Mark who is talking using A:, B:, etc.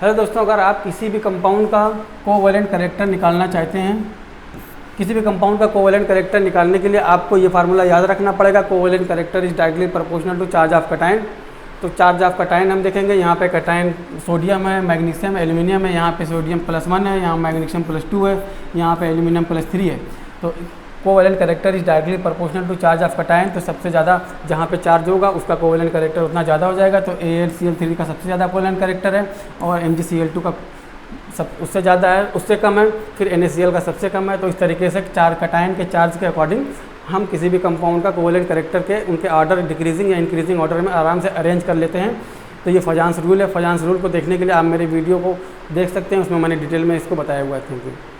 A: Hello दोस्तों, अगर आप किसी भी कंपाउंड का कोवैलेंट कैरेक्टर निकालना चाहते हैं, किसी भी कंपाउंड का कोवैलेंट कैरेक्टर निकालने के लिए आपको ये फार्मूला याद रखना पड़ेगा। Covalent character is directly proportional to charge of cation. तो चार्ज ऑफ कैटायन हम देखेंगे, यहाँ पे कैटायन सोडियम है, मैग्नीशियम है, एल्यूमिनियम है। यहाँ पे सोडियम +1 है, यहाँ मैग्नीशियम +2 है, यहाँ पे एल्यूमिनियम +3 है। तो covalent character is directly proportional to charge of cation. तो सबसे ज़्यादा जहाँ पे चार्ज होगा उसका कोवैलेंट कैरेक्टर उतना ज़्यादा हो जाएगा। तो AlCl3 का सबसे ज़्यादा कोवैलेंट कैरेक्टर है और MgCl2 का उससे ज़्यादा है, उससे कम है, फिर NaCl का सबसे कम है। तो इस तरीके से चार कैटायन के चार्ज के अकॉर्डिंग हम किसी भी कंपाउंड का कोवैलेंट कैरेक्टर के उनके ऑर्डर डिक्रीजिंग या इंक्रीजिंग ऑर्डर में आराम से अरेंज कर लेते हैं। तो ये फजांस रूल है। फजांस रूल को देखने के लिए आप मेरे वीडियो को देख सकते हैं, उसमें मैंने डिटेल में इसको बताया हुआ है। Thank you.